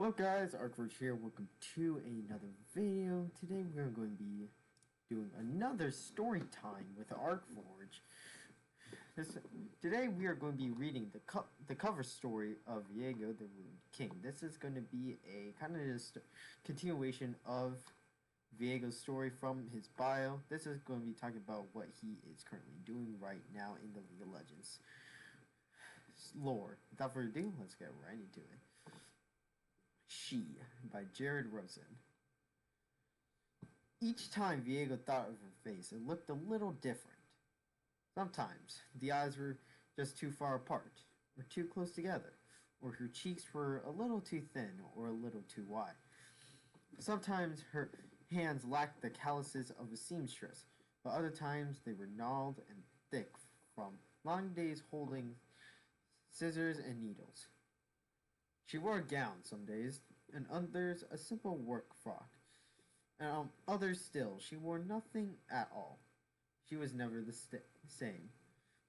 Well guys, Arcforge here, welcome to another video. Today we're going to be doing another story time with Arcforge. Today we are going to be reading the cover story of Viego, the Ruined King. This is going to be a kind of just continuation of Viego's story from his bio. This is going to be talking about what he is currently doing right now in the League of Legends lore. Without further ado, let's get right into it. She by Rosen. Each time Viego thought of her face, it looked a little different. Sometimes the eyes were just too far apart, or too close together, or her cheeks were a little too thin or a little too wide. Sometimes her hands lacked the calluses of a seamstress, but other times they were gnarled and thick from long days holding scissors and needles. She wore a gown some days, and others a simple work frock. And on others still, she wore nothing at all. She was never the same,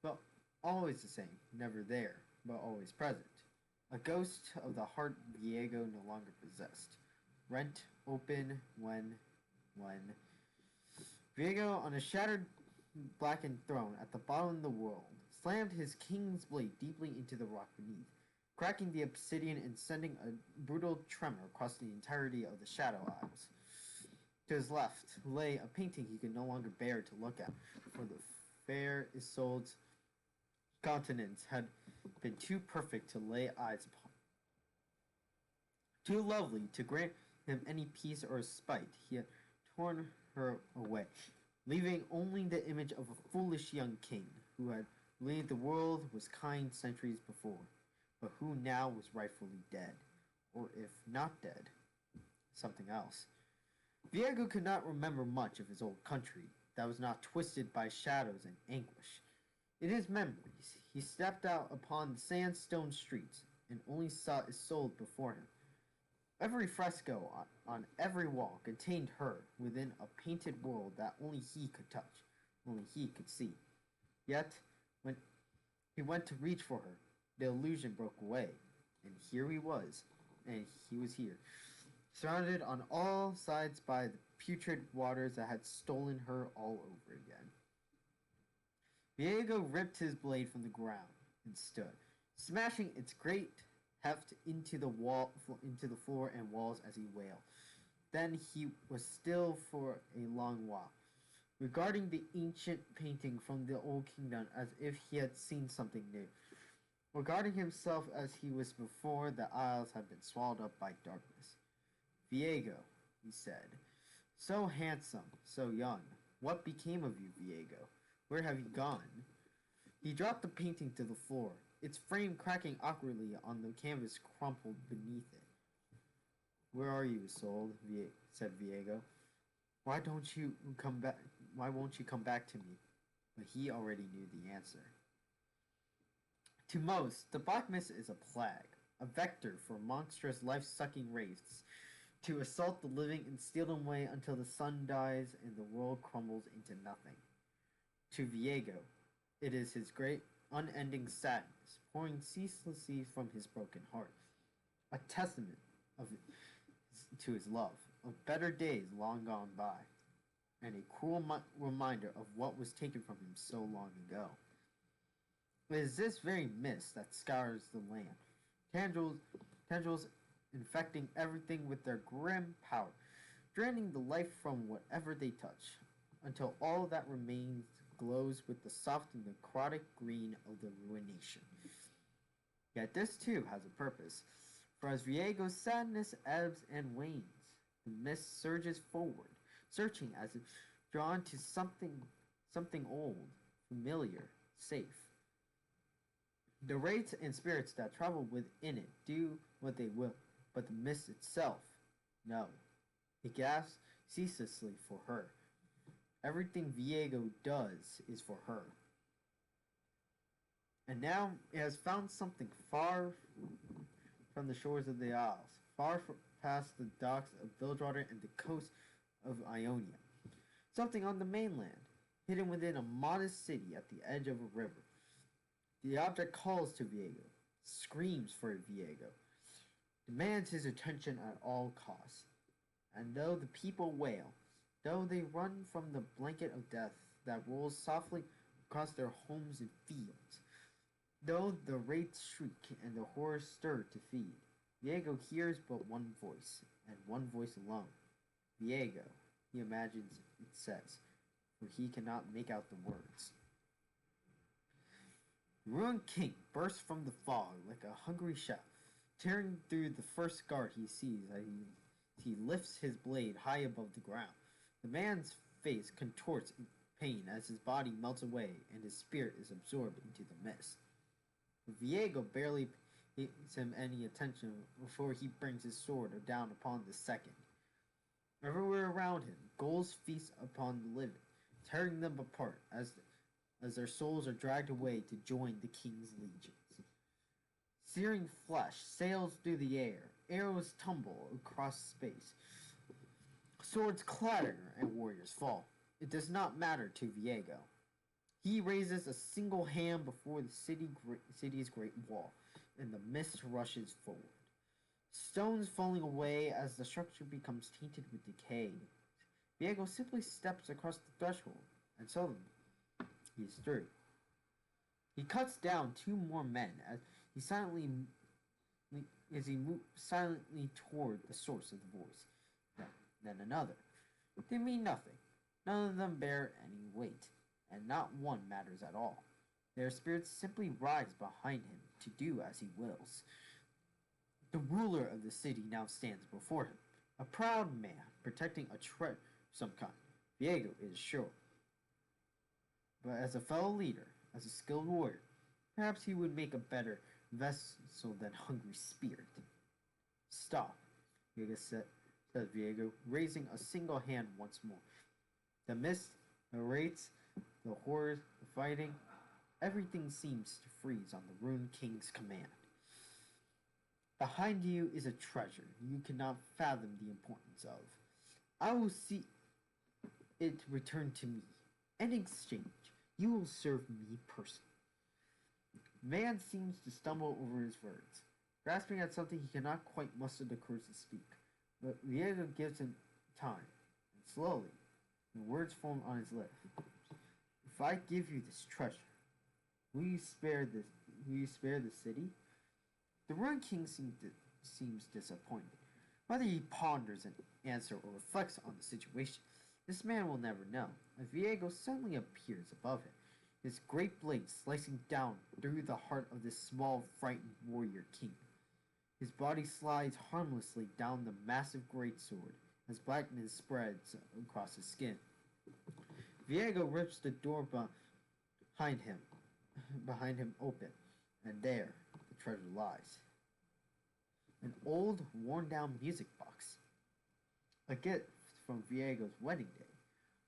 but always the same, never there, but always present. A ghost of the heart Viego no longer possessed. Rent open when Viego, on a shattered, blackened throne at the bottom of the world, slammed his king's blade deeply into the rock beneath, cracking the obsidian and sending a brutal tremor across the entirety of the Shadow Isles. To his left lay a painting he could no longer bear to look at, for the fair Isolde's countenance had been too perfect to lay eyes upon. Too lovely to grant him any peace or respite, he had torn her away, leaving only the image of a foolish young king who had believed the world was kind centuries before, but who now was rightfully dead, or if not dead, something else. Viego could not remember much of his old country that was not twisted by shadows and anguish. In his memories, he stepped out upon the sandstone streets and only saw Isolde before him. Every fresco on every wall contained her within a painted world that only he could touch, only he could see. Yet, when he went to reach for her, the illusion broke away, and here he was here, surrounded on all sides by the putrid waters that had stolen her all over again. Viego ripped his blade from the ground and stood, smashing its great heft into the floor and walls as he wailed. Then he was still for a long while, regarding the ancient painting from the old kingdom as if he had seen something new. Regarding himself as he was before the isles had been swallowed up by darkness. Viego, he said, so handsome, so young. What became of you, Viego? Where have you gone? He dropped the painting to the floor, its frame cracking awkwardly on the canvas crumpled beneath it. Where are you, Isolde? Said Viego. Why won't you come back to me? But he already knew the answer. To most, the black mist is a plague, a vector for monstrous life-sucking wraiths to assault the living and steal them away until the sun dies and the world crumbles into nothing. To Viego, it is his great, unending sadness pouring ceaselessly from his broken heart, a testament to his love of better days long gone by, and a cruel reminder of what was taken from him so long ago. It is this very mist that scours the land, tendrils infecting everything with their grim power, draining the life from whatever they touch, until all that remains glows with the soft and necrotic green of the ruination. Yet this too has a purpose, for as Viego's sadness ebbs and wanes, the mist surges forward, searching as if drawn to something old, familiar, safe. The wraiths and spirits that travel within it do what they will, but the mist itself, no. It gasps ceaselessly for her. Everything Viego does is for her. And now it has found something far from the shores of the Isles, far past the docks of Bilgewater and the coast of Ionia. Something on the mainland, hidden within a modest city at the edge of a river. The object calls to Viego, screams for Viego. demands his attention at all costs. And though the people wail, though they run from the blanket of death that rolls softly across their homes and fields, though the wraiths shriek and the horrors stir to feed, Viego hears but one voice, and one voice alone. Viego, he imagines it says, for he cannot make out the words. The ruined king bursts from the fog like a hungry chef, tearing through the first guard he sees as he lifts his blade high above the ground. The man's face contorts in pain as his body melts away and his spirit is absorbed into the mist. Viego barely pays him any attention before he brings his sword down upon the second. Everywhere around him, ghouls feast upon the living, tearing them apart as their souls are dragged away to join the king's legions. Searing flesh sails through the air, arrows tumble across space, swords clatter and warriors fall. It does not matter to Viego. He raises a single hand before the city's great wall, and the mist rushes forward. Stones falling away as the structure becomes tainted with decay. Viego simply steps across the threshold, and suddenly he is through. He cuts down two more men as he moves silently toward the source of the voice. Then another. They mean nothing. None of them bear any weight, and not one matters at all. Their spirits simply rise behind him to do as he wills. The ruler of the city now stands before him, a proud man protecting a treasure of some kind. Viego is sure. But as a fellow leader, as a skilled warrior, perhaps he would make a better vessel than hungry spirit. Stop, says Viego, raising a single hand once more. The mist, the wraiths, the horrors, the fighting, everything seems to freeze on the ruined king's command. Behind you is a treasure you cannot fathom the importance of. I will see it return to me. In exchange, you will serve me personally. Man seems to stumble over his words, grasping at something he cannot quite muster the courage to speak. But Viego gives him time, and slowly, the words form on his lips. If I give you this treasure, will you spare the city? The ruined king seems disappointed. Whether he ponders an answer or reflects on the situation, this man will never know. As Viego suddenly appears above him, his great blade slicing down through the heart of this small, frightened warrior king. His body slides harmlessly down the massive greatsword as blackness spreads across his skin. Viego rips the door behind him open, and there the treasure lies. An old, worn-down music box. A gift from Viego's wedding day,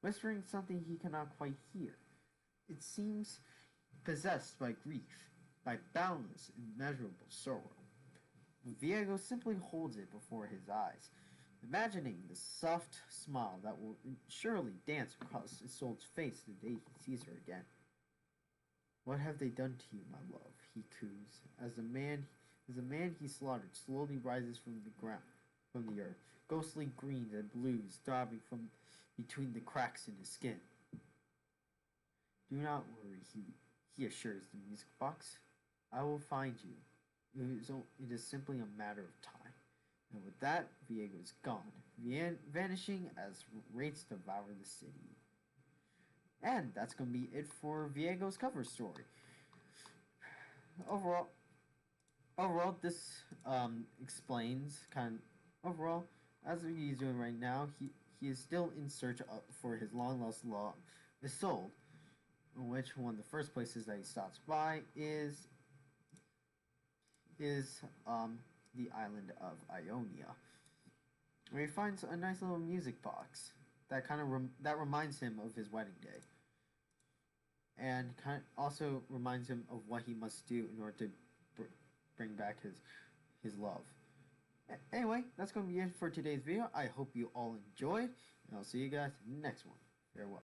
whispering something he cannot quite hear. It seems possessed by grief, by boundless, immeasurable sorrow. Viego simply holds it before his eyes, imagining the soft smile that will surely dance across Isolde's face the day he sees her again. What have they done to you, my love? He coos, as the man he slaughtered slowly rises from the earth, ghostly greens and blues throbbing from between the cracks in his skin. Do not worry, he assures the music box. I will find you. It is simply a matter of time. And with that, Viego is gone, vanishing as wraiths devour the city. And that's going to be it for Viego's cover story. Overall, this explains overall, as he's doing right now, he is still in search for his long lost love, Isolde, which one of the first places that he stops by is the island of Ionia, where he finds a nice little music box that that reminds him of his wedding day, and also reminds him of what he must do in order to bring back his love. Anyway, that's going to be it for today's video. I hope you all enjoyed, and I'll see you guys next one. Farewell.